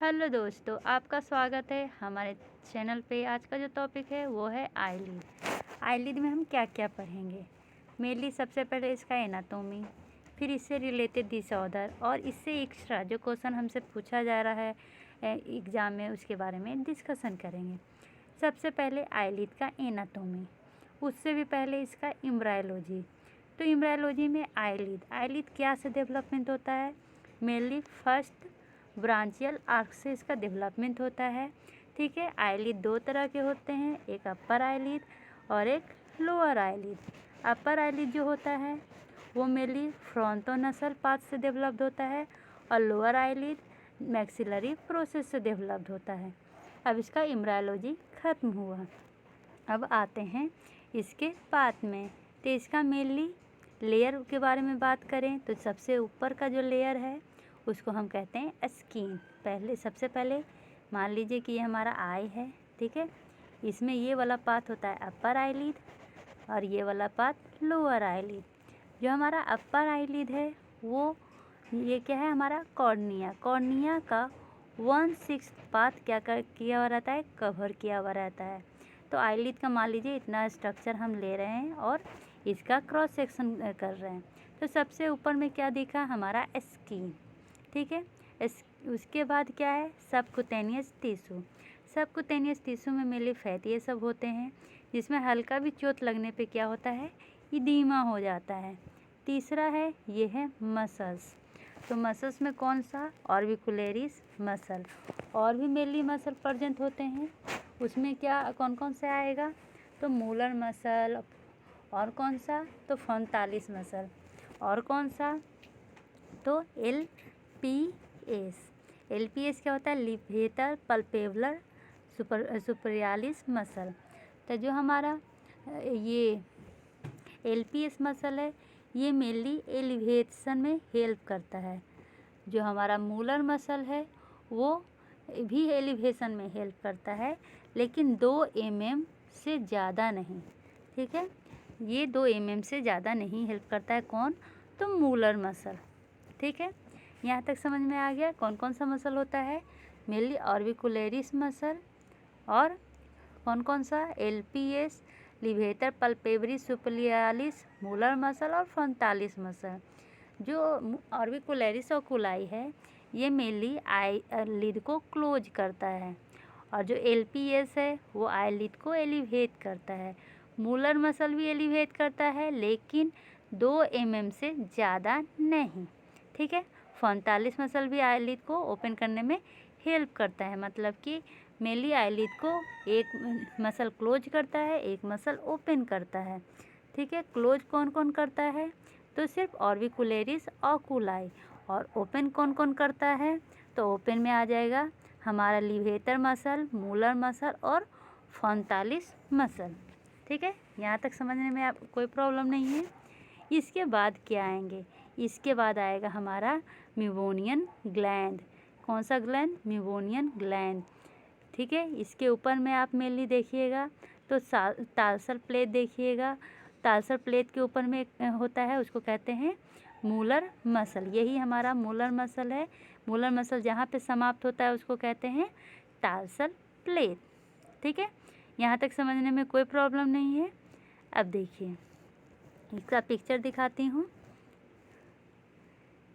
Hello दोस्तों, आपका स्वागत है हमारे चैनल पे। आज का जो टॉपिक है वो है आईलिड। आईलिड में हम क्या क्या पढ़ेंगे। मेनली सबसे पहले इसका एनाटोमी, फिर इससे रिलेटेड डिसऑर्डर और इससे एक्स्ट्रा जो क्वेश्चन हमसे पूछा जा रहा है एग्ज़ाम में उसके बारे में डिस्कशन करेंगे। सबसे पहले आईलिड का एनाटोमी, उससे भी पहले इसका एम्ब्रायोलॉजी। तो एम्ब्रायोलॉजी में आईलिड क्या से डेवलपमेंट होता है। मेनली फर्स्ट ब्रांचियल आर्क से इसका डेवलपमेंट होता है। ठीक है, आईलिड दो तरह के होते हैं, एक अपर आईलिड और एक लोअर आईलिड। अपर आईलिड जो होता है वो मेनली फ्रंटोनसल पार्ट से डेवलप्ड होता है और लोअर आईलिड मैक्सिलरी प्रोसेस से डेवलप्ड होता है। अब इसका एम्ब्रायोलॉजी खत्म हुआ। अब आते हैं इसके पार्ट में। तो इसका मेनली लेयर के बारे में बात करें तो सबसे ऊपर का जो लेयर है उसको हम कहते हैं स्किन। सबसे पहले मान लीजिए कि ये हमारा आई है, ठीक है। इसमें ये वाला पार्ट होता है अपर आईलिड और ये वाला पार्ट लोअर आईलिड। जो हमारा अपर आईलिड है वो ये क्या है, हमारा कॉर्निया। कॉर्निया का 1/6 पार्ट किया हुआ रहता है, कवर किया हुआ रहता है। तो आईलिड का मान लीजिए इतना स्ट्रक्चर हम ले रहे हैं और इसका क्रॉस सेक्शन कर रहे हैं। तो सबसे ऊपर में क्या दिखा, हमारा स्किन, ठीक है। उसके बाद क्या है, सबकुटेनियस टिश्यू। सबकुटेनियस टिश्यू में मेनली फैट ये सब होते हैं, जिसमें हल्का भी चोट लगने पे क्या होता है, इदीमा हो जाता है। तीसरा है ये है मसल्स। तो मसल्स में कौन सा, ऑर्बिकुलरिस मसल। और भी मेनली मसल प्रेजेंट होते हैं, उसमें क्या कौन कौन से आएगा, तो मूलर मसल, और कौन सा, तो फ्रंटालिस मसल, और कौन सा, तो LPS क्या होता है, लिवेटर पल्पेबुलर सुपरियालिस मसल। तो जो हमारा ये LPS मसल है ये मेनली एलिवेशन में हेल्प करता है। जो हमारा मूलर मसल है वो भी एलिवेशन में हेल्प करता है, लेकिन 2 mm से ज़्यादा नहीं, ठीक है। ये 2 mm से ज़्यादा नहीं हेल्प करता है। कौन, तो मूलर मसल, ठीक है। यहाँ तक समझ में आ गया कौन कौन सा मसल होता है। मेनली ऑर्बिकुलरिस मसल और कौन कौन सा, LPS, लिवेटर पल्पेबरी सुपरियालिस, मूलर मसल और फ्रंटालिस मसल। जो ऑर्बिकुलरिस और कुलाई है ये मेनली आईलिड को क्लोज करता है, और जो LPS है वो आईलिड को एलिवेट करता है। मूलर मसल भी एलिवेट करता है लेकिन 2 mm से ज़्यादा नहीं, ठीक है। फ्रंटालिस मसल भी आईलिड को ओपन करने में हेल्प करता है, मतलब कि मेनली आईलिड को एक मसल क्लोज करता है, एक मसल ओपन करता है, ठीक है। क्लोज कौन कौन करता है, तो सिर्फ ऑर्बिकुलरिस और कुलाई। और ओपन कौन कौन करता है, तो ओपन में आ जाएगा हमारा लिवेटर मसल, मूलर मसल और फ्रंटालिस मसल, ठीक है। यहाँ तक समझने में आप कोई प्रॉब्लम नहीं है। इसके बाद क्या आएंगे, इसके बाद आएगा हमारा मेबोनियन ग्लैंड। कौन सा ग्लैंड, मेबोनियन ग्लैंड, ठीक है। इसके ऊपर में आप मेनली देखिएगा तो टार्सल प्लेट देखिएगा। टार्सल प्लेट के ऊपर में होता है, उसको कहते हैं मूलर मसल। यही हमारा मूलर मसल है। मूलर मसल जहाँ पे समाप्त होता है उसको कहते हैं टार्सल प्लेट, ठीक है। यहाँ तक समझने में कोई प्रॉब्लम नहीं है। अब देखिए इसका पिक्चर दिखाती हूँ।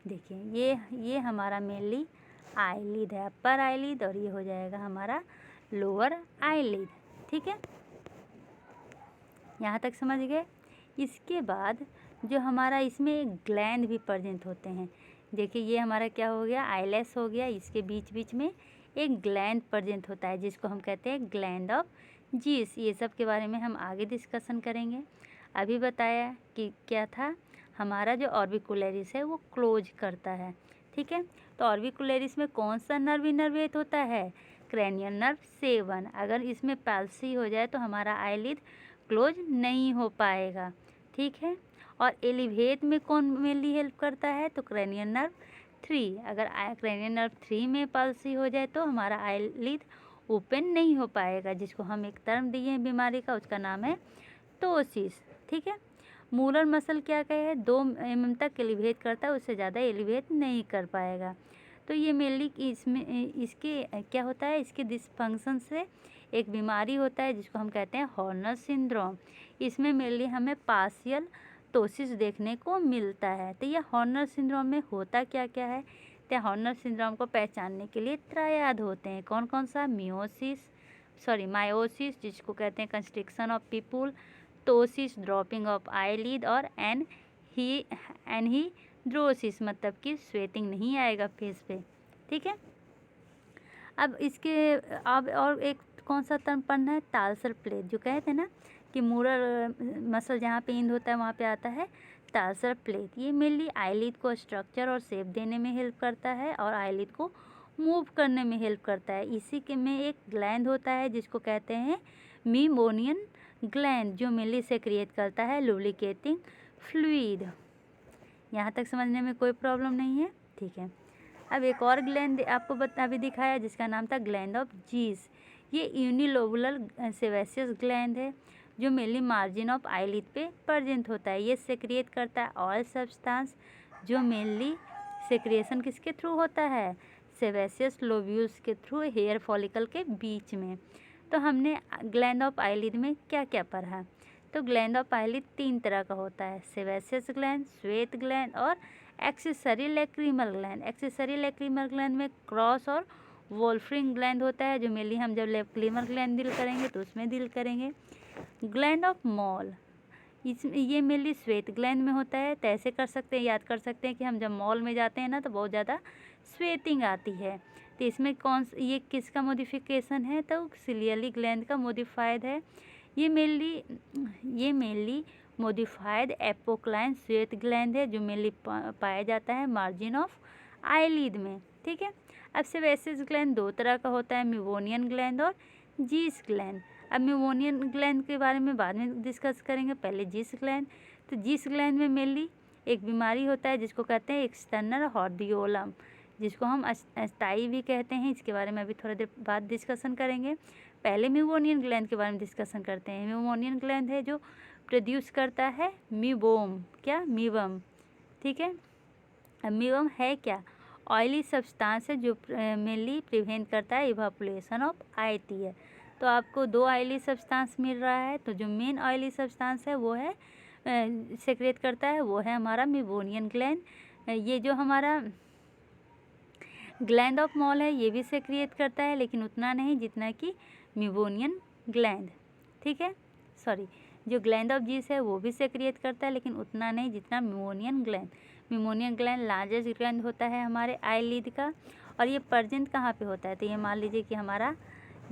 देखिए ये हमारा मेनली आईलिड है, अपर आईलिड, और ये हो जाएगा हमारा लोअर आईलिड, ठीक है। यहाँ तक समझ गए। इसके बाद जो हमारा इसमें एक ग्लैंड भी प्रेजेंट होते हैं। देखिए ये हमारा क्या हो गया, आईलेस हो गया। इसके बीच बीच में एक ग्लैंड प्रेजेंट होता है जिसको हम कहते हैं ग्लैंड ऑफ जीस। ये सब के बारे में हम आगे डिस्कशन करेंगे। अभी बताया कि क्या था, हमारा जो ऑर्बिकुलरिस है वो क्लोज करता है, ठीक है। तो ऑर्बिकुलरिस में कौन सा नर्व इनर्वेट होता है, क्रैनियल नर्व 7। अगर इसमें पैल्सी हो जाए तो हमारा आईलिड क्लोज नहीं हो पाएगा, ठीक है। और एलिवेट में कौन मेनली हेल्प करता है, तो क्रैनियल नर्व 3। अगर क्रैनियल नर्व 3 में पैल्सी हो जाए तो हमारा आईलिड ओपन नहीं हो पाएगा, जिसको हम एक टर्म दिए हैं बीमारी का, उसका नाम है टोसिस, ठीक है। मूलर मसल क्या कहे, 2 mm तक एलिवेट करता है, उससे ज़्यादा एलिवेट नहीं कर पाएगा। तो तो ये मेनली इसमें इसके क्या होता है, इसके डिसफंक्शन से एक बीमारी होता है जिसको हम कहते हैं हॉर्नर सिंड्रोम। इसमें मेनली हमें पार्शियल टोसिस देखने को मिलता है। तो ये हॉर्नर सिंड्रोम में होता क्या क्या है, तो हॉर्नर सिंड्रोम को पहचानने के लिए ट्रायड होते हैं। कौन कौन सा, मायोसिस जिसको कहते हैं constriction of people, ptosis dropping of eyelid, और एनहीड्रोसिस मतलब कि स्वेटिंग नहीं आएगा फेस पे। ठीक है, अब और एक कौन सा टर्म पढ़ना है, टार्सल प्लेट, जो कहते हैं ना कि मूरल मसल जहाँ पे इंड होता है वहाँ पे आता है टार्सल प्लेट। ये मेनली आईलिड को स्ट्रक्चर और शेप देने में हेल्प करता है और आईलिड को मूव करने में हेल्प करता है। इसी के में एक ग्लैंड होता है जिसको कहते हैं मीबोनियन ग्लैंड, जो मेनली सेक्रिएट करता है लुब्रिकेटिंग फ्लूइड। यहाँ तक समझने में कोई प्रॉब्लम नहीं है। ठीक है, अब एक और ग्लैंड आपको अभी दिखाया जिसका नाम था ग्लैंड ऑफ जीस। ये यूनिलोबुलर सेबेसियस ग्लैंड है जो मेनली मार्जिन ऑफ आईलिड पे प्रेजेंट होता है। ये सेक्रिएट करता है ऑयल सब्सटेंस, जो मेनली सेक्रिएशन किसके थ्रू होता है, सेबेसियस लोब्यूल्स के थ्रू हेयर फॉलिकल के बीच में। तो हमने ग्लैंड ऑफ आईलिड में क्या क्या पढ़ा, तो ग्लैंड ऑफ आईलिड 3 तरह का होता है, सेबेसियस ग्लैंड, स्वेट ग्लैंड और accessory lacrimal gland. Accessory lacrimal gland में क्रॉस और वोल्फ्रिंग ग्लैंड होता है, जो मेनली हम जब लैक्रिमल ग्लैंड डील करेंगे तो उसमें डील करेंगे। ग्लैंड ऑफ मॉल, ये मेनली स्वेट ग्लैंड में होता है। तो ऐसे कर सकते हैं, याद कर सकते हैं कि हम जब मॉल में जाते हैं ना तो बहुत ज़्यादा स्वेटिंग आती है। तो इसमें ये किसका मॉडिफिकेशन है, तो सिलियरी ग्लैंड का मॉडिफाइड है। ये मेनली मॉडिफाइड एपोक्लाइन स्वेट ग्लैंड है जो मेनली पाया जाता है मार्जिन ऑफ आईलिड में। ठीक है, अब सेबेसियस ग्लैंड 2 तरह का होता है, मेबोनियन ग्लैंड और जीस ग्लैंड। अब मेबोनियन ग्लैंड के बारे में बाद में डिस्कस करेंगे, पहले जीस ग्लैंड। तो जीस ग्लैंड में मेनली एक बीमारी होता है जिसको कहते हैं एक्सटर्नल हॉर्डियोलम, जिसको हम अस्थाई भी कहते हैं। इसके बारे में अभी थोड़ा देर बाद डिस्कशन करेंगे। पहले मेबोनियन ग्लैंड के बारे में डिस्कशन करते हैं। मेबोनियन ग्लैंड है जो प्रोड्यूस करता है मीबम। ठीक है, अब मीबम है क्या, ऑयली सब्सटेंस है जो मेनली प्रिवेंट करता है इवापोरेशन ऑफ आईटीआर। तो आपको 2 ऑयली सब्सटेंस मिल रहा है, तो जो मेन ऑयली सब्सटेंस है वो है सेक्रेट करता है वो है हमारा मेबोनियन ग्लैंड। ये जो हमारा ग्लैंड ऑफ मॉल है ये भी सेक्रिएट करता है, लेकिन उतना नहीं जितना कि मेबोनियन ग्लैंड। ठीक है, जो ग्लैंड ऑफ जीस है वो भी सेक्रिएट करता है, लेकिन उतना नहीं जितना मेबोनियन ग्लैंड। मेबोनियन ग्लैंड लार्जेस्ट ग्लैंड होता है हमारे आईलिड का, और ये प्रेजेंट कहाँ पे होता है, तो ये मान लीजिए कि हमारा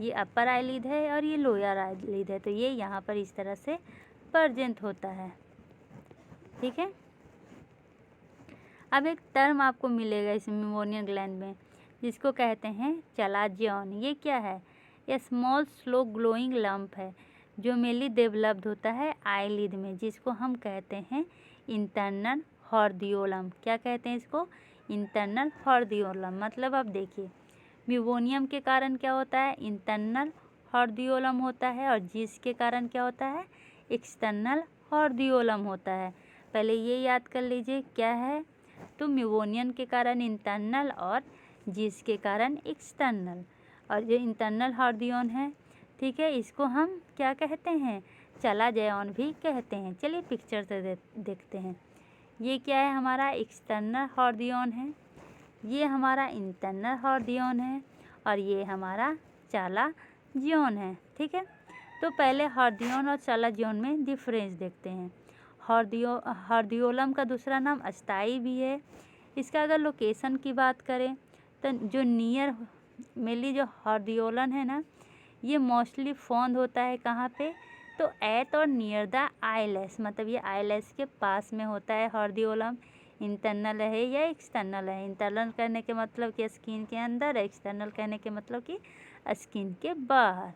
ये अपर आईलिड है और ये लोअर आईलिड है, तो ये यहाँ पर इस तरह से प्रेजेंट होता है। ठीक है, अब एक टर्म आपको मिलेगा इस मेबोनियन ग्लैंड में जिसको कहते हैं चलाजियन। ये क्या है, ये स्मॉल स्लो ग्लोइंग लंप है जो मेनली डेवलप्ड होता है आईलिड में, जिसको हम कहते हैं इंटरनल हॉर्डियोलम। क्या कहते हैं इसको, इंटरनल हॉर्डियोलम। मतलब अब देखिए मेबोनियम के कारण क्या होता है, इंटरनल हॉर्डियोलम होता है, और जीस के कारण क्या होता है, एक्सटर्नल हॉर्डियोलम होता है। पहले ये याद कर लीजिए क्या है, तो मेबोनियन के कारण इंटरनल और जीस के कारण एक्सटर्नल। और जो इंटरनल हॉर्डियोन है, ठीक है, इसको हम क्या कहते हैं, चलाजियन भी कहते हैं। चलिए पिक्चर से देखते हैं। ये क्या है, हमारा एक्सटर्नल हॉर्डियोन है, ये हमारा इंटरनल हॉर्डियोन है, और ये हमारा चलाजियन है। ठीक है, तो पहले हॉर्डियोन और चलाजियन में डिफरेंस देखते हैं। हॉर्डियोलम का दूसरा नाम अस्थाई भी है। इसका अगर लोकेशन की बात करें तो जो नियर मेनली जो हॉर्डियोलन है ना, ये मोस्टली फाउंड होता है कहाँ पे, तो एट और नियर द आईलेस, मतलब ये आईलेस के पास में होता है हॉर्डियोलम। इंटरनल है या एक्सटर्नल है, इंटरनल कहने के मतलब कि स्किन के अंदर, एक्सटर्नल कहने के मतलब कि स्किन के बाहर।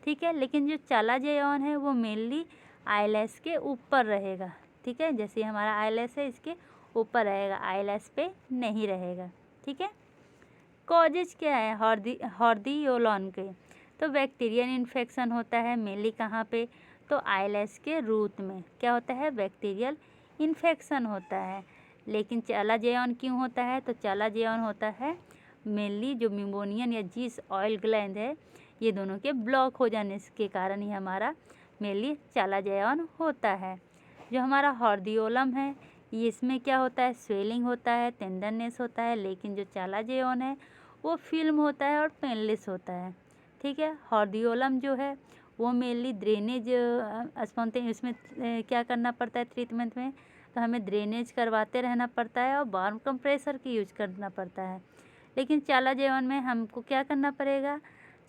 ठीक है, लेकिन जो चलाजियन है वो मेनली आईलेस के ऊपर रहेगा। ठीक है, जैसे हमारा आईलेस है इसके ऊपर रहेगा, आईलेस पे नहीं रहेगा। ठीक है, कॉजेज क्या है हॉर्डियोलन के, तो बैक्टीरियल इन्फेक्शन होता है मेनली कहाँ पे, तो आईलेस के रूट में क्या होता है, बैक्टीरियल इन्फेक्शन होता है। लेकिन चलाजियन क्यों होता है, तो चलाजियन होता है मेनली जो मेम्ब्रेन या जीस ऑयल ग्लैंड है, ये दोनों के ब्लॉक हो जाने के कारण ही हमारा मेनली चालाज़ियन होता है। जो हमारा हॉर्डियोलम है, ये इसमें क्या होता है, स्वेलिंग होता है, टेंडरनेस होता है, लेकिन जो चालाज़ियन है वो फिल्म होता है और पेनलेस होता है। ठीक है, हॉर्डियोलम जो है वो मेनली ड्रेनेज स्पॉन्टेनियस, इसमें क्या करना पड़ता है ट्रीटमेंट में, तो हमें ड्रेनेज करवाते रहना पड़ता है और वार्म कंप्रेसर की यूज करना पड़ता है। लेकिन चालाज़ियन में हमको क्या करना पड़ेगा,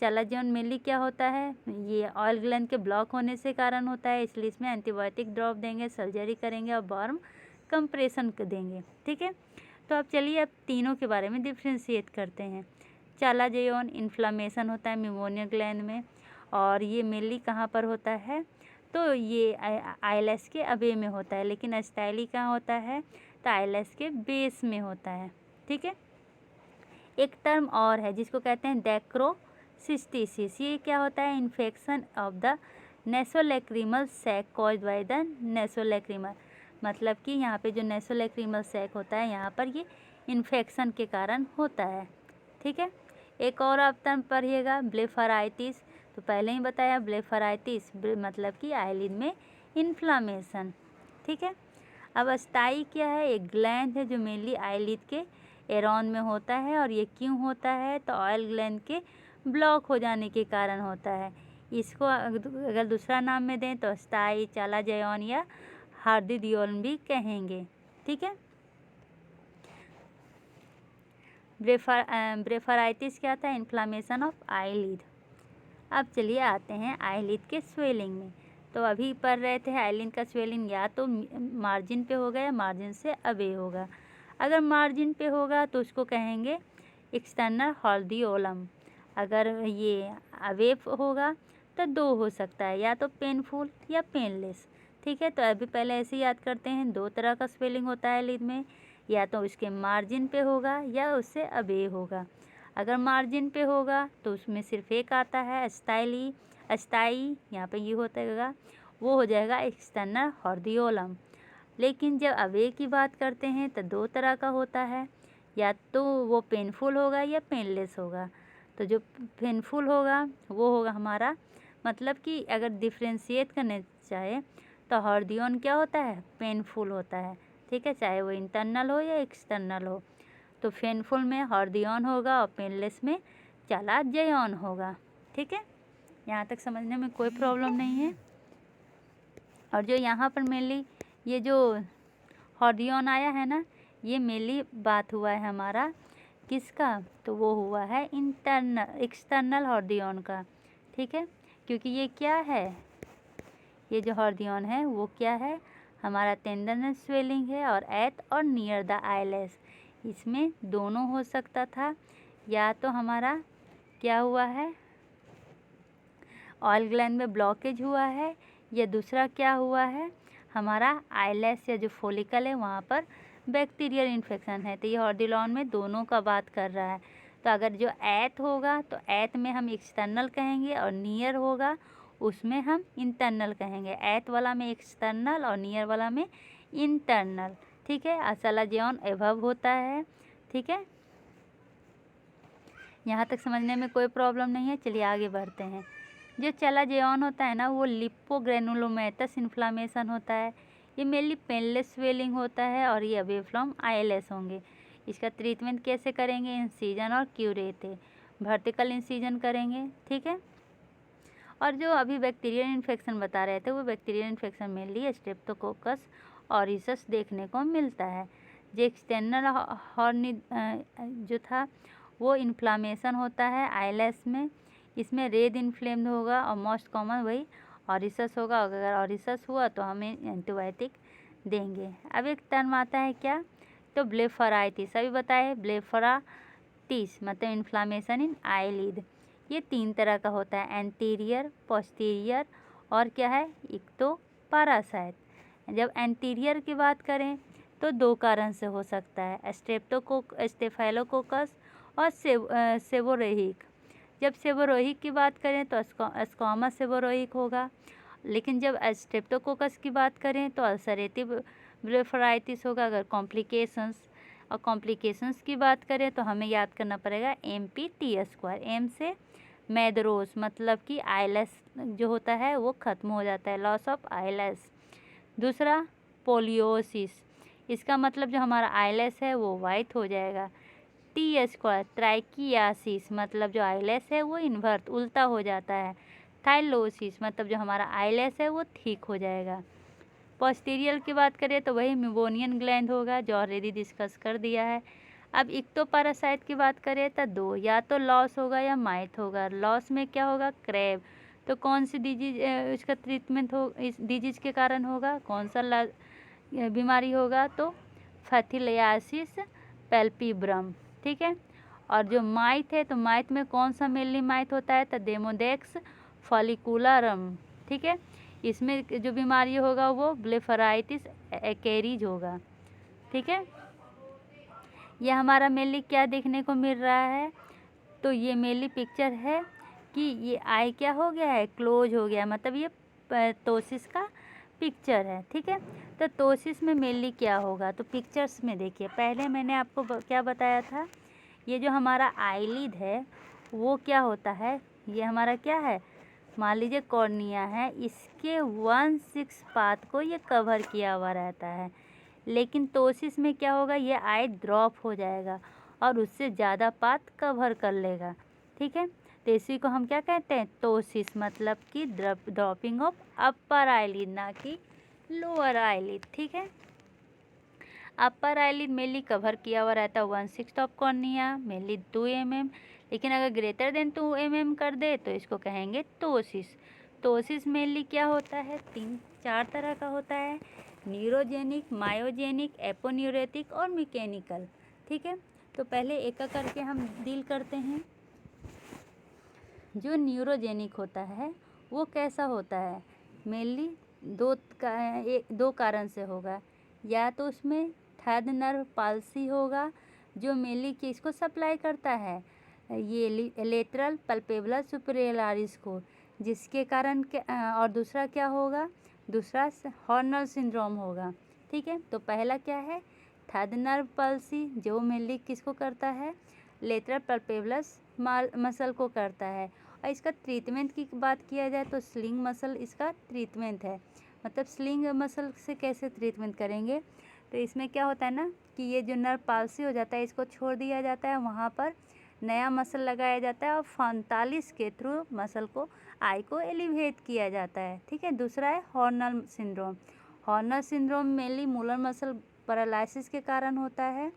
चालाज़ियन मेनली क्या होता है, ये ऑयल ग्लैंड के ब्लॉक होने से कारण होता है, इसलिए इसमें एंटीबायोटिक ड्रॉप देंगे, सर्जरी करेंगे और वार्म कंप्रेशन देंगे। ठीक है, तो अब चलिए अब तीनों के बारे में डिफ्रेंशिएट करते हैं। चालाज़ियन इन्फ्लामेशन होता है मेम्ब्रेन ग्लैंड में, और ये मेनली कहाँ पर होता है, तो ये आइलेस के अवे में होता है, लेकिन अस्टाइली कहाँ होता है, तो आइलेस के बेस में होता है। ठीक है, एक टर्म और है जिसको कहते हैं डेक्रोसिस्टिसिस। ये क्या होता है, infection of the nasolacrimal sac caused by the nasolacrimal, मतलब कि यहाँ पे जो नेसोलैक्रिमल सैक होता है यहाँ पर ये इन्फेक्शन के कारण होता है। ठीक है, एक और आप टर्म पढ़िएगा ब्लेफराइटिस, तो पहले ही बताया ब्लेफराइटिस मतलब कि आईलिड में इन्फ्लामेशन। ठीक है, अब अस्टाई क्या है, एक ग्लैंड है जो मेनली आईलिड के एरॉन में होता है, और ये क्यों होता है, तो ऑयल ग्लैंड के ब्लॉक हो जाने के कारण होता है। इसको अगर दूसरा नाम में दें तो अस्टाई, चालाज़ियन या हार्डियोलन भी कहेंगे। ठीक है, ब्लेफराइटिस क्या था, इन्फ्लामेशन ऑफ आईलिड। अब चलिए आते हैं आईलिड के स्वेलिंग में। तो अभी पढ़ रहे थे आईलिड का स्वेलिंग या तो मार्जिन पे होगा या मार्जिन से अवे होगा। अगर मार्जिन पे होगा तो उसको कहेंगे एक्सटर्नल हॉर्डियोलम, अगर ये अवे होगा तो दो हो सकता है, या तो पेनफुल या पेनलेस। ठीक है, तो अभी पहले ऐसे याद करते हैं, दो तरह का स्वेलिंग होता है आईलिड में, या तो उसके मार्जिन पे होगा या उससे अवे होगा। अगर मार्जिन पे होगा तो उसमें सिर्फ एक आता है अस्टाई, यहाँ पे ये होता वो हो जाएगा एक्सटर्नल हॉर्डियोलम। लेकिन जब अवे की बात करते हैं तो दो तरह का होता है, या तो वो पेनफुल होगा या पेनलेस होगा। तो जो पेनफुल होगा वो होगा हमारा, मतलब कि अगर डिफ्रेंशिएट करने चाहे तो हॉर्डियोन क्या होता है, पेनफुल होता है। ठीक है, चाहे वो इंटरनल हो या एक्सटर्नल हो। तो पेनफुल में हॉर्डियोन होगा और पेनलेस में चालाज़ियन होगा। ठीक है, यहाँ तक समझने में कोई प्रॉब्लम नहीं है। और जो यहाँ पर मेनली ये जो हॉर्डियोन आया है ना, ये मेनली बात हुआ है हमारा किसका, तो वो हुआ है एक्सटर्नल हॉर्डियोन का। ठीक है, क्योंकि ये क्या है, ये जो हॉर्डियोन है वो क्या है, हमारा टेंडरनेस स्वेलिंग है और एट और नियर द आइलेस, इसमें दोनों हो सकता था। या तो हमारा क्या हुआ है, ऑयल ग्लैंड में ब्लॉकेज हुआ है, या दूसरा क्या हुआ है, हमारा आइलेस या जो फोलिकल है वहाँ पर बैक्टीरियल इन्फेक्शन है। तो ये हॉर्डियोन में दोनों का बात कर रहा है। तो अगर जो एट होगा तो एट में हम एक्सटर्नल कहेंगे, और नियर होगा उसमें हम इंटरनल कहेंगे। एट वाला में एक्सटर्नल और नियर वाला में इंटरनल। ठीक है, चालाज़ियन एबव होता है। ठीक है, यहाँ तक समझने में कोई प्रॉब्लम नहीं है। चलिए आगे बढ़ते हैं। जो चालाज़ियन होता है ना, वो लिपोग्रेनुलोमेटस इन्फ्लामेशन होता है। ये मेनली पेनलेस स्वेलिंग होता है और ये अवे फ्रॉम आईएलएस होंगे। इसका ट्रीटमेंट कैसे करेंगे, इंसिजन और क्यूरेटे, वर्टिकल इंसिजन करेंगे। ठीक है, और जो अभी बैक्टीरियल इन्फेक्शन बता रहे थे, वो बैक्टीरियल इन्फेक्शन मेनली स्ट्रेप्टोकोकस ऑरिसस देखने को मिलता है। जो एक्सटर्नल हॉर्नी जो था वो इन्फ्लामेशन होता है आईलेस में, इसमें रेड इन्फ्लेम्ड होगा और मोस्ट कॉमन वही ऑरिसस होगा। अगर ऑरिसस हुआ तो हमें एंटीबायोटिक देंगे। अब एक टर्म आता है क्या, तो ब्लेफराइटिस, अभी बताए ब्लेफराइटिस मतलब इन्फ्लामेशन इन आईलिड। ये तीन तरह का होता है, एंटीरियर, पोस्टीरियर और क्या है, एक तो पैरासाइट। जब एंटीरियर की बात करें तो दो कारण से हो सकता है, स्टेफाइलोकोकस और सेबोरेहिक। जब सेबोरेहिक की बात करें तो स्क्वामस सेबोरेहिक होगा, लेकिन जब स्ट्रेप्टोकोकस की बात करें तो अल्सरेटिव ब्लेफराइटिस होगा। अगर कॉम्प्लिकेशंस और कॉम्प्लिकेशंस की बात करें तो हमें याद करना पड़ेगा MPT²। एम से मैदरोस, मतलब कि आइलेस जो होता है वो ख़त्म हो जाता है, लॉस ऑफ आइलेस। दूसरा पोलियोसिस, इसका मतलब जो हमारा आइलेस है वो वाइट हो जाएगा। T² ट्राइकियासिस, मतलब जो आइलेस है वो इन्वर्ट उल्टा हो जाता है। थाइलोसिस, मतलब जो हमारा आइलेस है वो ठीक हो जाएगा। पोस्टीरियर की बात करें तो वही मेबोनियन ग्लैंड होगा, जो ऑलरेडी डिस्कस कर दिया है। अब इक्टोपैरासाइट की बात करें तो दो, या तो लॉस होगा या माइट होगा। लॉस में क्या होगा, क्रैब। तो कौन सी डिजीज इसका ट्रीटमेंट हो, इस डिजीज के कारण होगा, कौन सा बीमारी होगा, तो फैथिलियासिस पैल्पिब्रम, ठीक है। और जो माइट है तो माइट में कौन सा मेनली माइट होता है, तो डेमोडेक्स फॉलिकुलरम, ठीक है। इसमें जो बीमारी होगा वो ब्लेफराइटिस एक्केरीज होगा, ठीक है। यह हमारा मेनली क्या देखने को मिल रहा है, तो ये मेनली पिक्चर है कि ये आई क्या हो गया है, क्लोज हो गया, मतलब ये टोसिस का पिक्चर है, ठीक है। तो टोसिस में मेनली क्या होगा, तो पिक्चर्स में देखिए, पहले मैंने आपको क्या बताया था, ये जो हमारा आईलिड है वो क्या होता है, ये हमारा क्या है, मान लीजिए कॉर्निया है, इसके 1/6 पार्ट को ये कवर किया हुआ रहता है। लेकिन टोसिस में क्या होगा, ये आई ड्रॉप हो जाएगा और उससे ज़्यादा पार्ट कवर कर लेगा, ठीक है। तो इसी को हम क्या कहते हैं, टोसिस, मतलब कि ड्रॉपिंग ऑफ अपर आईलिड, ना कि लोअर आईलिड, ठीक है। अपर आईलिड मेनली कवर किया हुआ रहता है 1/6 ऑफ कॉर्निया, मेनली 2 mm। लेकिन अगर ग्रेटर देन 2 mm कर दे तो इसको कहेंगे टोसिस। टोसिस मेनली क्या होता है, 3-4 तरह का होता है, न्यूरोजेनिक, मायोजेनिक, एपोन्यूरेटिक और मैकेनिकल, ठीक है। तो पहले एक एक करके हम डील करते हैं। जो न्यूरोजेनिक होता है वो कैसा होता है, मेनली दो कारण से होगा, या तो उसमें थर्ड नर्व पाल्सी होगा जो मेनली किसको सप्लाई करता है, ये लेटरल पल्पेबुलर सुपरयलारिस को, जिसके कारण और दूसरा क्या होगा, दूसरा हॉर्नल सिंड्रोम होगा, ठीक है। तो पहला क्या है, थर्ड नर्व पाल्सी, जो मेनली किसको करता है, लेटरल पल्पेबुलस मसल को करता है। और इसका ट्रीटमेंट की बात किया जाए तो स्लिंग मसल इसका ट्रीटमेंट है। मतलब स्लिंग मसल से कैसे ट्रीटमेंट करेंगे, तो इसमें क्या होता है ना कि ये जो नर्व पाल्सी हो जाता है इसको छोड़ दिया जाता है, वहाँ पर नया मसल लगाया जाता है और 45 के थ्रू मसल को आई को एलिवेट किया जाता है, ठीक है। दूसरा है Horner syndrome. Horner syndrome mainly Muller muscle paralysis के कारण होता है,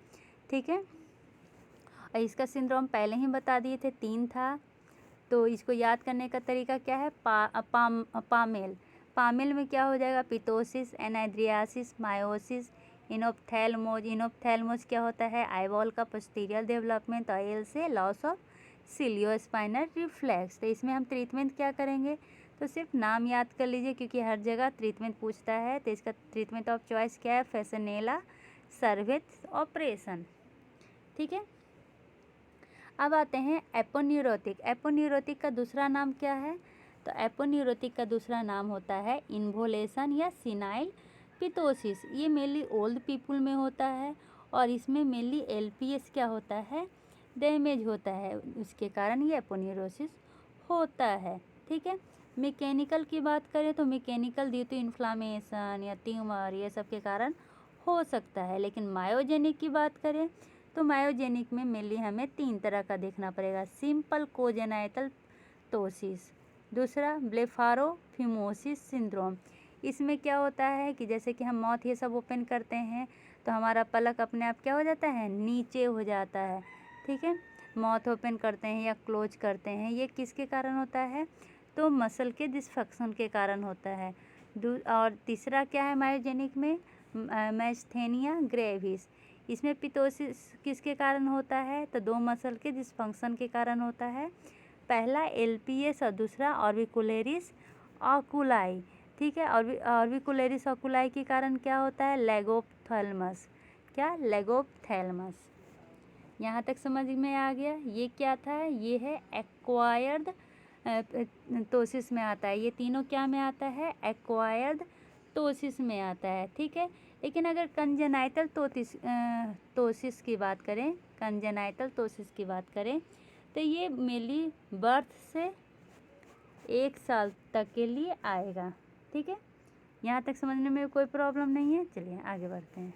ठीक है। और इसका सिंड्रोम पहले ही बता दिए थे, 3 था। तो इसको याद करने का तरीका क्या है, पामेल। पामेल में क्या हो जाएगा, पिटोसिस, एनाड्रियासिस, मायोसिस, इनोप्थेल्मोज। इनोप्थेल्मोज क्या होता है, आईबॉल का पोस्टीरियर डेवलपमेंट, और एल से लॉस ऑफ सिलियोस्पाइनल रिफ्लेक्स। तो इसमें हम ट्रीटमेंट क्या करेंगे, तो सिर्फ नाम याद कर लीजिए क्योंकि हर जगह ट्रीटमेंट पूछता है। तो इसका ट्रीटमेंट ऑफ चॉइस क्या है, फेसनेला सर्विस ऑपरेशन, ठीक है। अब आते हैं एपोन्यूरोटिक। एपोन्यूरोटिक का दूसरा नाम क्या है, तो एपोन्यूरोटिक का दूसरा नाम होता है इन्वोलेशन या सिनाइल पिटोसिस। ये मेनली ओल्ड पीपल में होता है और इसमें मेनली LPS क्या होता है, डैमेज होता है, उसके कारण ये एपोन्यूरोसिस होता है, ठीक है। मैकेनिकल की बात करें तो मैकेनिकल ड्यू टू इन्फ्लामेशन या ट्यूमर ये सब के कारण हो सकता है। लेकिन मायोजेनिक की बात करें तो मायोजेनिक में मेनली हमें 3 तरह का देखना पड़ेगा, सिंपल कोजेनाइटल टोसिस, दूसरा ब्लेफारोफिमोसिस सिंड्रोम। इसमें क्या होता है कि जैसे कि हम माउथ ये सब ओपन करते हैं तो हमारा पलक अपने आप क्या हो जाता है, नीचे हो जाता है, ठीक है। माउथ ओपन करते हैं या क्लोज करते हैं, ये किसके कारण होता है, तो मसल के डिसफंक्शन के कारण होता है। और तीसरा क्या है मायोजेनिक में, मैस्थेनिया ग्रेविस। इसमें पिटोसिस किसके कारण होता है, तो 2 मसल के डिसफंक्शन के कारण होता है, पहला LPS और दूसरा ऑर्बिकुलरिस ऑकुलाई, ठीक है। ऑर्बिकुलरिस ऑकुलाई के कारण क्या होता है, लेगोप्थैल्मस, क्या लेगोप्थैल्मस। यहाँ तक समझ में आ गया, ये क्या था, ये है एक्वायर्ड टोसिस में आता है, ये तीनों क्या में आता है, एक्वायर्ड टोसिस में आता है, ठीक है। लेकिन अगर कंजेनाइटल टोसिस की बात करें, कंजेनाइटल टोसिस की बात करें तो ये मेनली बर्थ से 1 साल तक के लिए आएगा। ठीक है, यहाँ तक समझने में कोई प्रॉब्लम नहीं है। चलिए आगे बढ़ते हैं।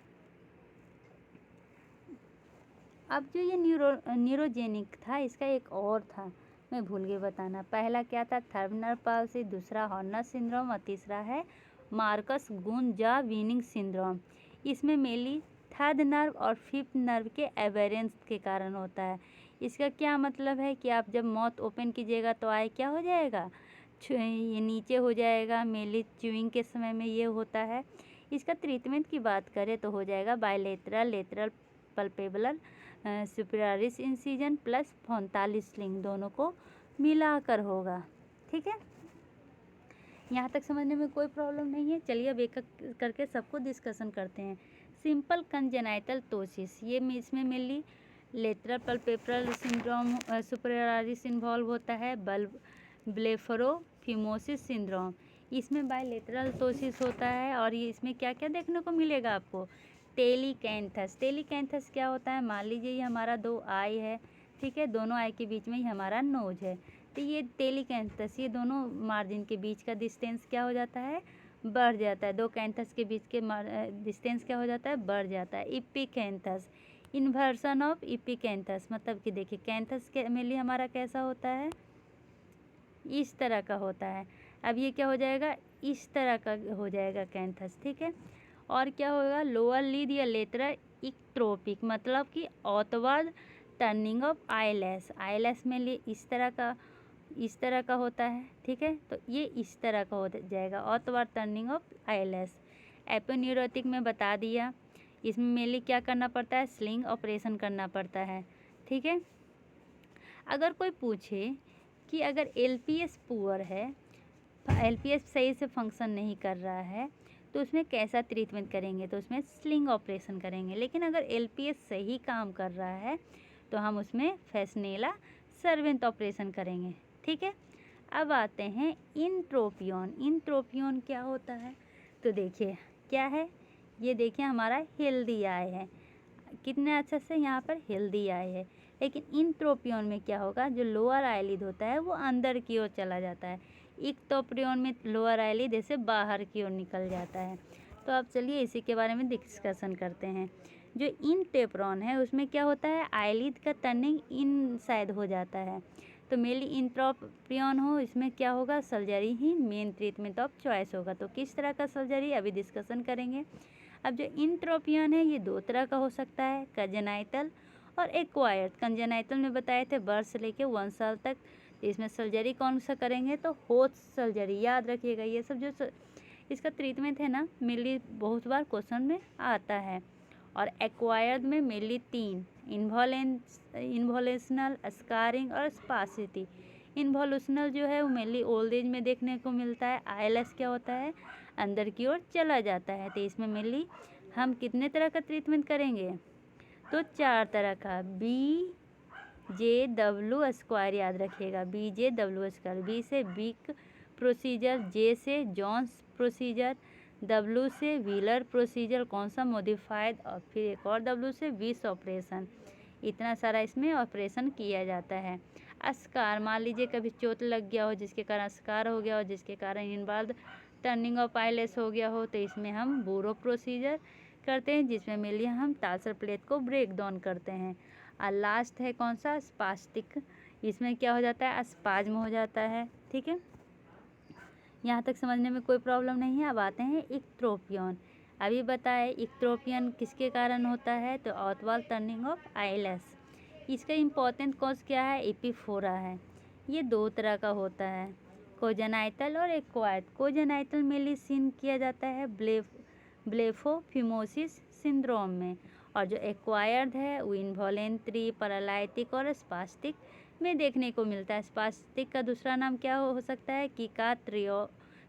अब जो ये न्यूरोजेनिक था, इसका एक और था, मैं भूल गई बताना। पहला क्या था? थर्ड नर्व पाल्सी, दूसरा हॉर्नर सिंड्रोम और तीसरा है मार्कस गुन-जा वीनिंग सिंड्रोम। इसमें मेनली थर्ड नर्व और फिफ्थ नर्व के एबेरेंस के कारण होता है। इसका क्या मतलब है कि आप जब माउथ ओपन कीजिएगा तो आई क्या हो जाएगा? ये नीचे हो जाएगा। मेनली च्यूइंग के समय में ये होता है। इसका ट्रीटमेंट की बात करें तो हो जाएगा bilateral, lateral palpebral superioris incision plus frontalis sling, दोनों को मिलाकर होगा। ठीक है, यहाँ तक समझने में कोई प्रॉब्लम नहीं है। चलिए अब एक करके सबको डिस्कशन करते हैं। सिंपल कंजेनाइटल टोसिस, ये इसमें mainly lateral palpebral syndrome superioris involve होता है। ब्लेफरोफिमोसिस सिंड्रोम, इसमें बायलेटरल टोसिस होता है। और ये इसमें क्या क्या देखने को मिलेगा आपको? टेलीकैंथस। टेलीकैंथस क्या होता है? मान लीजिए ये हमारा 2 आई है, ठीक है, दोनों आई के बीच में ही हमारा नोज है, तो ये टेलीकैंथस, ये दोनों मार्जिन के बीच का डिस्टेंस क्या हो जाता है? बढ़ जाता है। 2 कैंथस के बीच के डिस्टेंस क्या हो जाता है? बढ़ जाता है। इपिकैंथस, इन्वर्सन ऑफ इपिकैंथस, मतलब कि देखिए कैंथस के मेनली हमारा कैसा होता है? इस तरह का होता है। अब ये क्या हो जाएगा? इस तरह का हो जाएगा कैंथस। ठीक है, और क्या होगा? लोअर लीड या लेटरल इक्ट्रोपिक, मतलब कि outward turning of eyelash. Eyelash में इस तरह का होता है। ठीक है, तो ये इस तरह का हो जाएगा, outward turning of eyelash. Aponeurotic में बता दिया, इसमें मेनली क्या करना पड़ता है? स्लिंग ऑपरेशन करना पड़ता है। ठीक है, अगर कोई पूछे कि अगर एलपीएस पुअर है, एलपीएस सही से फंक्शन नहीं कर रहा है, तो उसमें कैसा ट्रीटमेंट करेंगे? तो उसमें स्लिंग ऑपरेशन करेंगे। लेकिन अगर एलपीएस सही काम कर रहा है तो हम उसमें फेसनेला सर्वेंट ऑपरेशन करेंगे। ठीक है, अब आते हैं इंट्रोपियन। इंट्रोपियन क्या होता है? तो देखिए क्या है, ये देखिए हमारा हेल्दी आई है, कितने अच्छे से यहाँ पर हेल्दी आई है। लेकिन इंट्रोपियन में क्या होगा? जो लोअर आईलिड होता है वो अंदर की ओर चला जाता है। इक्टोपियन में लोअर आईलिड ऐसे बाहर की ओर निकल जाता है। तो अब चलिए इसी के बारे में डिस्कशन करते हैं। जो इंटेप्रोन है उसमें क्या होता है? आईलिड का टर्निंग इन साइड हो जाता है। तो मेनली इंट्रोपियन हो, इसमें क्या होगा? Surgery he main treatment of choice होगा। तो किस तरह का सर्जरी अभी डिस्कशन करेंगे। अब जो इंट्रोपियन है ये 2 तरह का हो सकता है, कंजेनाइटल और एक्वायर्ड। कंजेनाइटल में बताए थे बर्थ से लेके 1 साल तक। इसमें सर्जरी कौन सा करेंगे? तो होस्ट सर्जरी, याद रखिएगा। ये सब जो इसका ट्रीटमेंट है ना, मेनली बहुत बार क्वेश्चन में आता है। और एक्वायर्ड में मेनली 3, इन्वोल्यूशनल, स्कारिंग और स्पासिटी। इन्वोल्यूशनल जो है वो मेनली ओल्ड एज में देखने को मिलता है। आईएलएस क्या होता है? अंदर की ओर चला जाता है। तो इसमें मेनली हम कितने तरह का ट्रीटमेंट करेंगे? तो 4 तरह का। BJW स्क्वायर याद रखिएगा, BJW स्क्वायर। बी से बिग प्रोसीजर, जे से जॉन्स प्रोसीजर, W से व्हीलर प्रोसीजर, कौन सा? मॉडिफाइड, और फिर एक और W से विश ऑपरेशन। इतना सारा इसमें ऑपरेशन किया जाता है। स्कार, मान लीजिए कभी चोट लग गया हो जिसके कारण स्कार हो गया हो, जिसके कारण इनवॉल्व टर्निंग ऑफ आईलैश हो गया हो, तो इसमें हम बोरो प्रोसीजर करते हैं, जिसमें मेनली हम टार्सल प्लेट को ब्रेक डाउन करते हैं। और लास्ट है कौन सा? स्पास्टिक। इसमें क्या हो जाता है? स्पाज्म हो जाता है। ठीक है, यहाँ तक समझने में कोई प्रॉब्लम नहीं है। अब आते हैं इक्ट्रोपियन। अभी बताए इक्ट्रोपियन किसके कारण होता है? तो आउटवर्ड टर्निंग ऑफ आईलैश। इसका इम्पोर्टेंट कॉज क्या है? एपिफोरा है। ये 2 तरह का होता है, कोजेनाइटल और एक्वायर्ड। कोजेनाइटल मेनली सीन किया जाता है ब्लेफोफिमोसिस सिंड्रोम में, और जो एक्वायर्ड है वो इन्वॉलेंट्री, पैरालिटिक और स्पास्टिक में देखने को मिलता है। स्पास्टिक का दूसरा नाम क्या हो सकता है? किका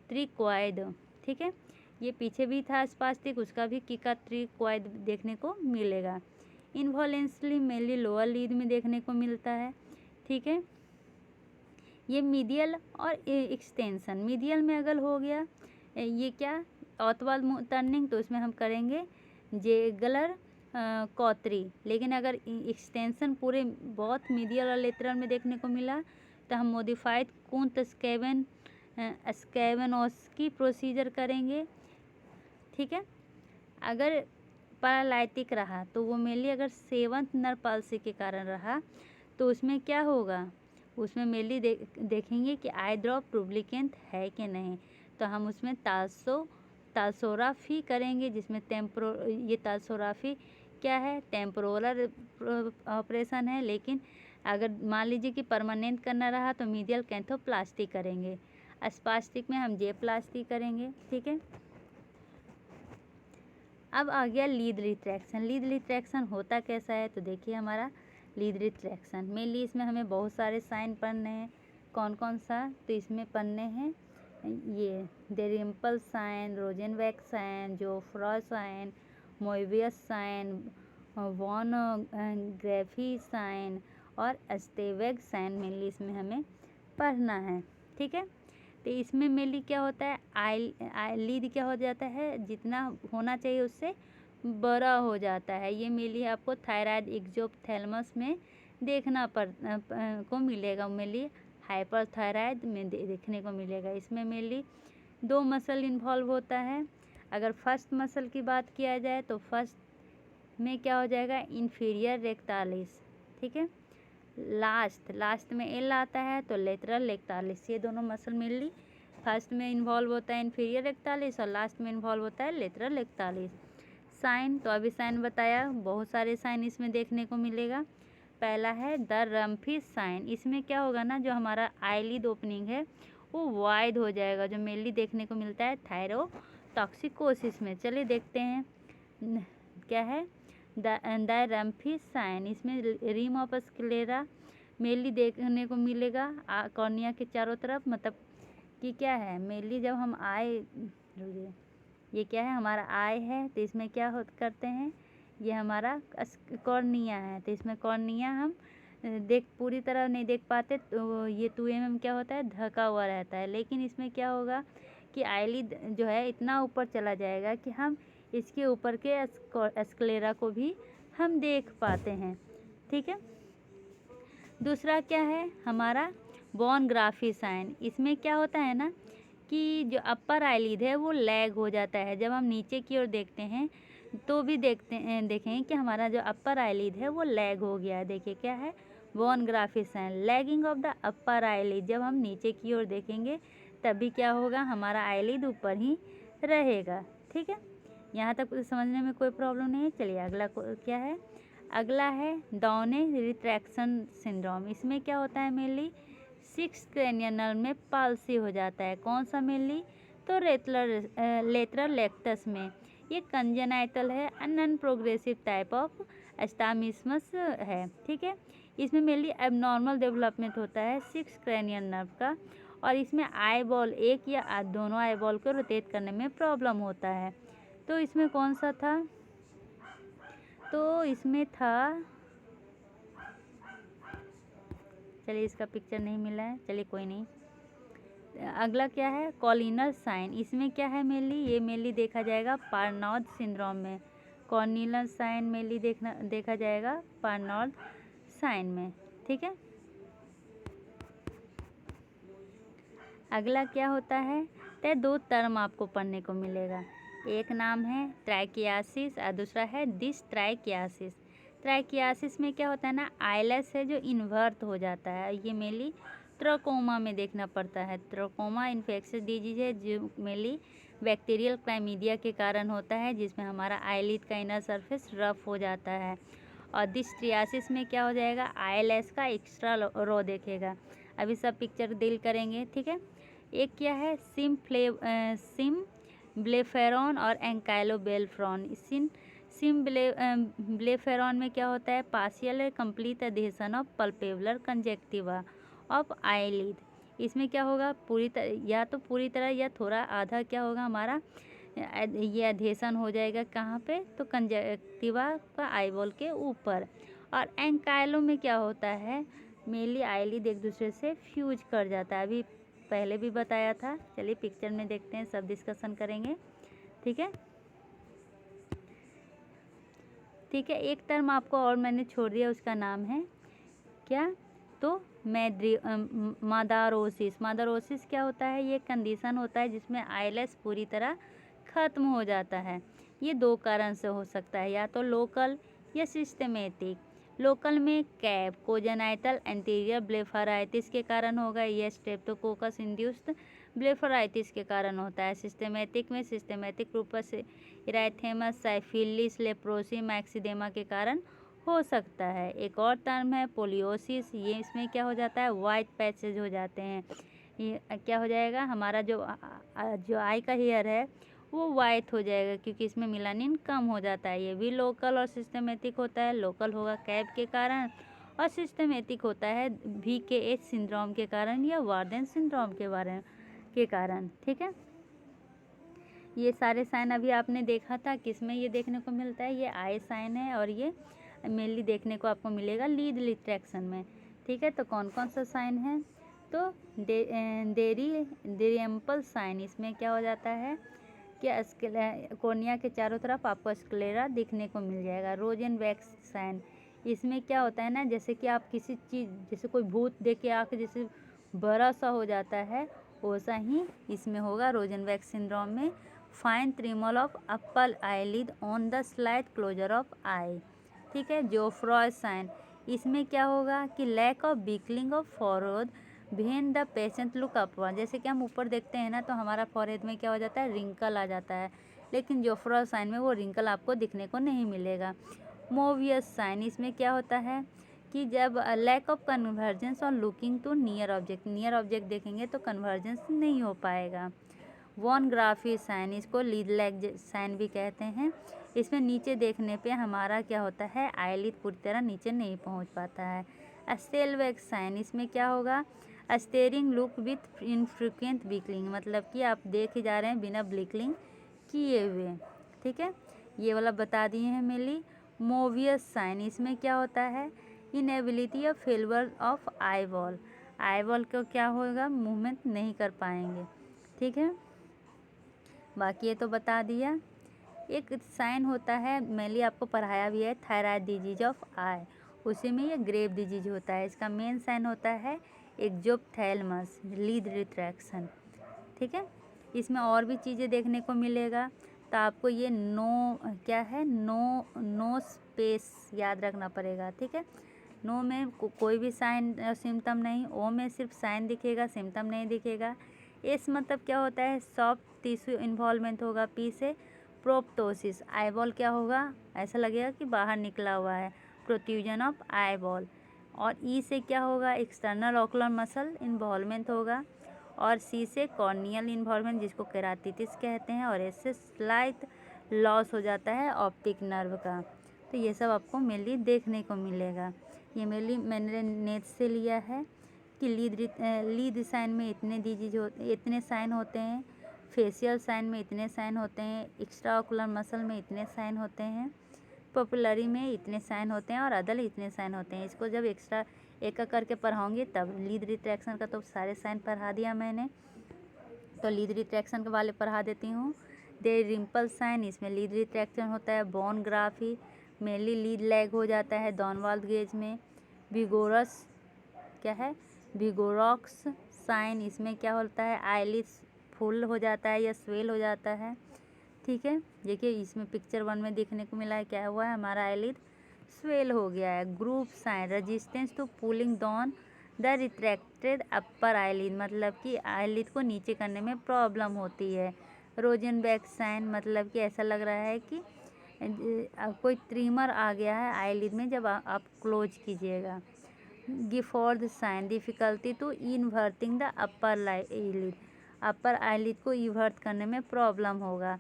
ट्रिक्वाइड। ठीक है, ये पीछे भी था स्पास्टिक, उसका भी किका ट्रिक्वाइड देखने को मिलेगा। इन्वॉलेंट्री मेनली लोअर लीड में देखने को मिलता है। ठीक है, ये मीडियल और एक्सटेंशन। मीडियल में अगर हो गया ये क्या? आउटवर्ड टर्निंग तो उसमें हम करेंगे जेगलर कौतरी। लेकिन अगर एक्सटेंशन पूरे बहुत मीडियल और लेटरल में देखने को मिला तो हम मॉडिफाइड कुंत स्कैवेनोस्की प्रोसीजर करेंगे। ठीक है। अगर पैरालाइटिक रहा तो वो मेनली अगर सेवंथ नर्व पाल्सी के कारण रहा तो उसमें क्या होगा, उसमें मेनली देखेंगे कि आई ड्रॉप रुब्लिकेंट है कि नहीं। तो हम उसमें तालसोग्राफी करेंगे, जिसमें ये तालसोग्राफी क्या है, टेम्पोरल ऑपरेशन है। लेकिन अगर मान लीजिए कि परमानेंट करना रहा तो मीडियल कैंथोप्लास्टी करेंगे। स्पास्टिक में हम जेप्लास्टी करेंगे। ठीक है। अब आ गया लीड रिट्रैक्शन। लीड रिट्रैक्शन होता कैसा है तो देखिए हमारा लीड रिट्रैक्शन मेनली इसमें हमें बहुत सारे साइन पढ़ने हैं। कौन कौन सा, तो इसमें पढ़ने हैं ये Dalrymple sign, Rosenbach sign, Joffroy sign, Moebius sign, von Graefe sign और स्टेवेग साइन मेनली इसमें हमें पढ़ना है। ठीक है। तो इसमें मेनली क्या होता है, आई लीड क्या हो जाता है, जितना होना चाहिए उससे बड़ा हो जाता है। ये मेनली आपको थायराइड एक्सोप्थेलमस में देखना को मिलेगा। मेनली हाइपरथायराइड में देखने को मिलेगा। इसमें मेनली 2 मसल इन्वॉल्व होता है। अगर फर्स्ट मसल की बात किया जाए तो फर्स्ट में क्या हो जाएगा, इन्फीरियर रेक्टालिस। ठीक है। लास्ट में एल आता है तो लेटरल रेक्टालिस। ये दोनों मसल मेनली फर्स्ट में इन्वॉल्व होता है इन्फीरियर रेक्टालिस और लास्ट में इन्वॉल्व होता है लेटरल रेक्टालिस। साइन तो अभी साइन बताया, बहुत सारे साइन इसमें देखने को मिलेगा। पहला है द रम्फी साइन। इसमें क्या होगा ना, जो हमारा आईलिड ओपनिंग है वो वाइड हो जाएगा, जो मेनली देखने को मिलता है थायरोटॉक्सिकोसिस में। चलिए देखते हैं क्या है द रम्फी साइन। इसमें रिम ऑफ स्क्लेरा मेनली देखने को मिलेगा कॉर्निया के चारों तरफ। मतलब कि क्या है, मेनली जब हम ये क्या है, हमारा आई है तो इसमें क्या करते हैं, ये हमारा कॉर्निया है तो इसमें कॉर्निया हम पूरी तरह नहीं देख पाते तो ये 2 mm क्या होता है, ढका हुआ रहता है। लेकिन इसमें क्या होगा कि आईलिड जो है इतना ऊपर चला जाएगा कि हम इसके ऊपर के स्क्लेरा को भी हम देख पाते हैं। ठीक है। दूसरा क्या है हमारा बॉन ग्राफी साइन। इसमें क्या होता है ना कि जो अपर आईलिड है वो लैग हो जाता है। जब हम नीचे की ओर देखते हैं तो भी देखें कि हमारा जो अपर आईलिड है वो लैग हो गया है। देखिए क्या है, von Graefe sign, lagging of the upper eyelid. जब हम नीचे की ओर देखेंगे तभी क्या होगा, हमारा आईलिड ऊपर ही रहेगा। ठीक है। यहाँ तक समझने में कोई प्रॉब्लम नहीं है। चलिए अगला क्या है, अगला है डाउने रिट्रैक्शन सिंड्रोम। इसमें क्या होता है, मेनली 6 क्रेनियल नर्व में पाल्सी हो जाता है। कौन सा मेनली, तो लेटरल रेक्टस में। ये कंजेनाइटल है, नॉन प्रोग्रेसिव टाइप ऑफ स्टामिस्मस है। ठीक है। इसमें मेनली एबनॉर्मल डेवलपमेंट होता है 6 क्रेनियल नर्व का और इसमें आई बॉल एक या दोनों आई बॉल को रोटेट करने में प्रॉब्लम होता है। तो इसमें कौन सा था, तो इसमें था, चलिए इसका पिक्चर नहीं मिला है, चलिए कोई नहीं। अगला क्या है, कॉलिनर साइन। इसमें क्या है, मेनली देखा जाएगा पार्नोद सिंड्रोम में। कॉर्निलर साइन मेनली देखा जाएगा पार्नोद साइन में। ठीक है। अगला क्या होता है, तो 2 टर्म आपको पढ़ने को मिलेगा। एक नाम है ट्राइकियासिस और दूसरा है डिस्ट्राइकियासिस। ट्राइकियासिस में क्या होता है ना, आइलेस है जो इन्वर्ट हो जाता है। ये मेनली ट्रोकोमा में देखना पड़ता है। ट्रोकोमा इन्फेक्शियस डिजीज है जो मेनली बैक्टीरियल क्लैमिडिया के कारण होता है, जिसमें हमारा आईलिड का इनर सरफेस रफ हो जाता है। और डिस्ट्रियासिस में क्या हो जाएगा, आईएलएस का एक्स्ट्रा रो देखेगा। अभी सब पिक्चर डील करेंगे। ठीक है। एक क्या है सिम्ब्लेफेरॉन और एंकाइलोबेल्फ्रॉन। सिम्ब्लेफेरॉन में क्या होता है, partial complete adhesion of palpebral conjunctiva of eyelid. इसमें क्या होगा, या तो पूरी तरह या थोड़ा आधा क्या होगा हमारा, ये एडहेशन हो जाएगा कहाँ पे, तो कंजक्टिवा का आईबॉल के ऊपर। और एंकाइलो में क्या होता है, मेनली आईलिड एक दूसरे से फ्यूज कर जाता है। अभी पहले भी बताया था। चलिए पिक्चर में देखते हैं, सब डिस्कशन करेंगे। ठीक है। ठीक है, एक टर्म आपको और मैंने छोड़ दिया, उसका नाम है क्या, तो मादारोसिस। मादारोसिस क्या होता है, ये कंडीशन होता है जिसमें आईलेस पूरी तरह ख़त्म हो जाता है। ये दो कारण से हो सकता है, या तो लोकल या सिस्टमेटिक। लोकल में कैप कोजेनाइटल एंटीरियर ब्लेफाराइटिस के कारण होगा, यह स्ट्रेप्टोकोकस इंड्यूस्ड ब्लेफाराइटिस के कारण होता है। सिस्टमेटिक में सिस्टमेटिक रूप से इराइथेमस साइफिलिस लेप्रोसी मैक्सिडेमा के कारण हो सकता है। एक और टर्म है पोलियोसिस, ये इसमें क्या हो जाता है, वाइट पैचेज हो जाते हैं। ये क्या हो जाएगा, हमारा जो आई का हेयर है वो वाइट हो जाएगा, क्योंकि इसमें मिलानिन कम हो जाता है। ये भी लोकल और सिस्टमेटिक होता है। लोकल होगा कैप के कारण और सिस्टमेटिक होता है VKH सिंड्रोम के कारण या वार्डन सिंड्रोम के कारण। ठीक है, ये सारे साइन अभी आपने देखा था, किसमें ये देखने को मिलता है, ये आई साइन है और ये मेनली देखने को आपको मिलेगा लीड लिट्रैक्शन में। ठीक है, तो कौन कौन सा साइन है, तो डेरिएम्पल साइन, इसमें क्या हो जाता है कि कोर्निया के चारों तरफ आपको स्क्लेरा दिखने को मिल जाएगा। रोजेनबैक साइन, इसमें क्या होता है ना, जैसे कि आप किसी चीज़, जैसे कोई भूत देख के आके जैसे बड़ा सा हो जाता है, वैसा ही इसमें होगा रोजेनबैक सिंड्रोम में। Fine tremor of upper eyelid on the slight closure of eye. ठीक है, जोफ्रॉय साइन, इसमें क्या होगा कि lack of blinking of forward when the patient look upward. जैसे कि हम ऊपर देखते हैं ना, तो हमारा फॉरहेड में क्या हो जाता है, रिंकल आ जाता है, लेकिन जोफ्रॉय साइन में वो रिंकल आपको दिखने को नहीं मिलेगा। मोवियस साइन, इसमें क्या होता है कि जब लैक ऑफ कन्वर्जेंस और लुकिंग टू नियर ऑब्जेक्ट देखेंगे तो कन्वर्जेंस नहीं हो पाएगा। वॉन ग्राफी साइन, इसको लीड लैग साइन भी कहते हैं। इसमें नीचे देखने पे हमारा क्या होता है, आईलिड पूरी तरह नीचे नहीं पहुंच पाता है। अस्टेलवेक साइन, इसमें क्या होगा, steering look with infrequent blinking, मतलब कि आप देखे जा रहे हैं बिना ब्लिंकिंग किए हुए। ठीक है, ये वाला बता दिए हैं मेनली। मोवियस साइन, इसमें क्या होता है, inability of failure of eye ball को क्या होगा, मूवमेंट नहीं कर पाएंगे। ठीक है, बाकी ये तो बता दिया। एक साइन होता है, मेनली आपको पढ़ाया भी है, थायराइड डिजीज ऑफ आई, उसी में ये ग्रेव डिजीज होता है। इसका मेन साइन होता है एक्जोप्थैल्मस लीड रिट्रैक्शन। ठीक है, इसमें और भी चीज़ें देखने को मिलेगा, तो आपको ये क्या है, नो स्पेस याद रखना पड़ेगा। ठीक है, नो में कोई भी साइन सिम्टम नहीं, ओ में सिर्फ साइन दिखेगा, सिम्टम नहीं दिखेगा। एस मतलब क्या होता है, सॉफ्ट टिश्यू इन्वॉल्वमेंट होगा। पी से प्रोप्टोसिस, आईबॉल क्या होगा, ऐसा लगेगा कि बाहर निकला हुआ है, प्रोट्रूजन ऑफ आईबॉल। और ई से क्या होगा, एक्सटर्नल ऑकुलर मसल इन्वॉल्वमेंट होगा। और सी से कॉर्नियल इन्वॉल्वमेंट, जिसको केराटिटिस कहते हैं। और एस से स्लाइट लॉस हो जाता है ऑप्टिक नर्व का। तो ये सब आपको मेनली देखने को मिलेगा। ये मेनली मैंने नेट से लिया है कि लीड साइन में इतने साइन होते हैं, फेशियल साइन में इतने साइन होते हैं, एक्स्ट्रा ऑकुलर मसल में इतने साइन होते हैं, पॉपुलरी में इतने साइन होते हैं और अदर इतने साइन होते हैं। इसको जब एक्स्ट्रा एक एक करके पढ़ाऊँगी तब लीड रिट्रैक्शन का तो सारे साइन पढ़ा दिया मैंने, तो लीड रिट्रैक्शन के वाले पढ़ा देती हूँ। दे रिम्पल साइन, इसमें लीड रिट्रैक्शन होता है। Bone graphy mainly lead lag हो जाता है डॉनवाल्ड गेज में। विगोरस क्या है, विगोरॉक्स साइन, इसमें क्या होता है, आईलिड्स फुल हो जाता है या स्वेल हो जाता है। ठीक है, देखिए इसमें पिक्चर 1 में देखने को मिला है, क्या हुआ है, हमारा आईलिड स्वेल हो गया है। Grove sign, resistance to pulling down the retracted upper eyelid, मतलब कि आईलिड को नीचे करने में प्रॉब्लम होती है। रोजेनबैक साइन, मतलब कि ऐसा लग रहा है कि कोई ट्रिमर आ गया है आईलिड में जब आप क्लोज कीजिएगा। Gifford sign, difficulty to inverting the upper eyelid, upper eyelid को इन्वर्ट करने में प्रॉब्लम होगा।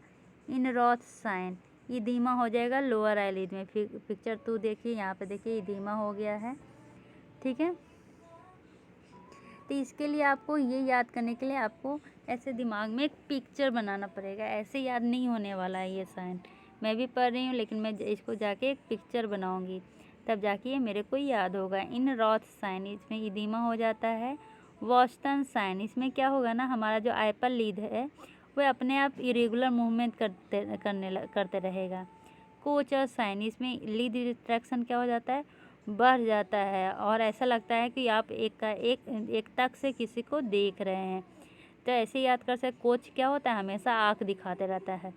इनरॉथ साइन, इदीमा हो जाएगा लोअर आईलिड में। फिर पिक्चर 2 देखिए, यहाँ पे देखिए इदीमा हो गया है। ठीक है, तो इसके लिए आपको ये याद करने के लिए आपको ऐसे दिमाग में एक पिक्चर बनाना पड़ेगा, ऐसे याद नहीं होने वाला है ये साइन। मैं भी पढ़ रही हूँ, लेकिन मैं इसको जाके एक पिक्चर बनाऊँगी, तब जाके ये मेरे को याद होगा। इन रॉथ साइन, इसमें इदीमा हो जाता है। वॉस्टन साइन, इसमें क्या होगा ना, हमारा जो आइपर लीड है वह अपने आप इरेगुलर मूवमेंट करते रहेगा। कोच और साइनिस में लीड रिट्रैक्शन क्या हो जाता है, बढ़ जाता है और ऐसा लगता है कि आप एक तक से किसी को देख रहे हैं। तो ऐसे याद कर सकते, कोच क्या होता है, हमेशा आँख दिखाते रहता है।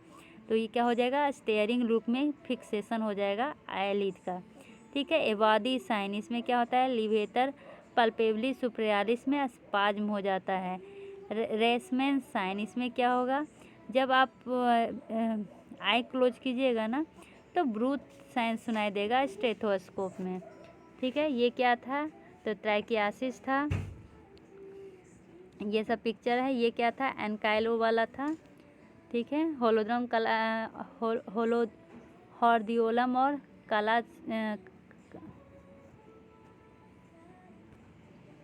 तो ये क्या हो जाएगा, स्टेयरिंग लूप में फिक्सेशन हो जाएगा आईलिड का। ठीक है। एबादी साइनिस में क्या होता है, लिवेटर पल्पेबली सुपरियरिस में स्पाज्म हो जाता है। रेसमैन साइनिस में क्या होगा, जब आप आई क्लोज कीजिएगा ना तो ब्रूथ साइन सुनाई देगा स्टेथोस्कोप में। ठीक है। ये क्या था, तो ट्राइकियासिस था, ये सब पिक्चर है। ये क्या था, एनकाइलो वाला था। ठीक है। होलोड्रम हॉर्डियोलम और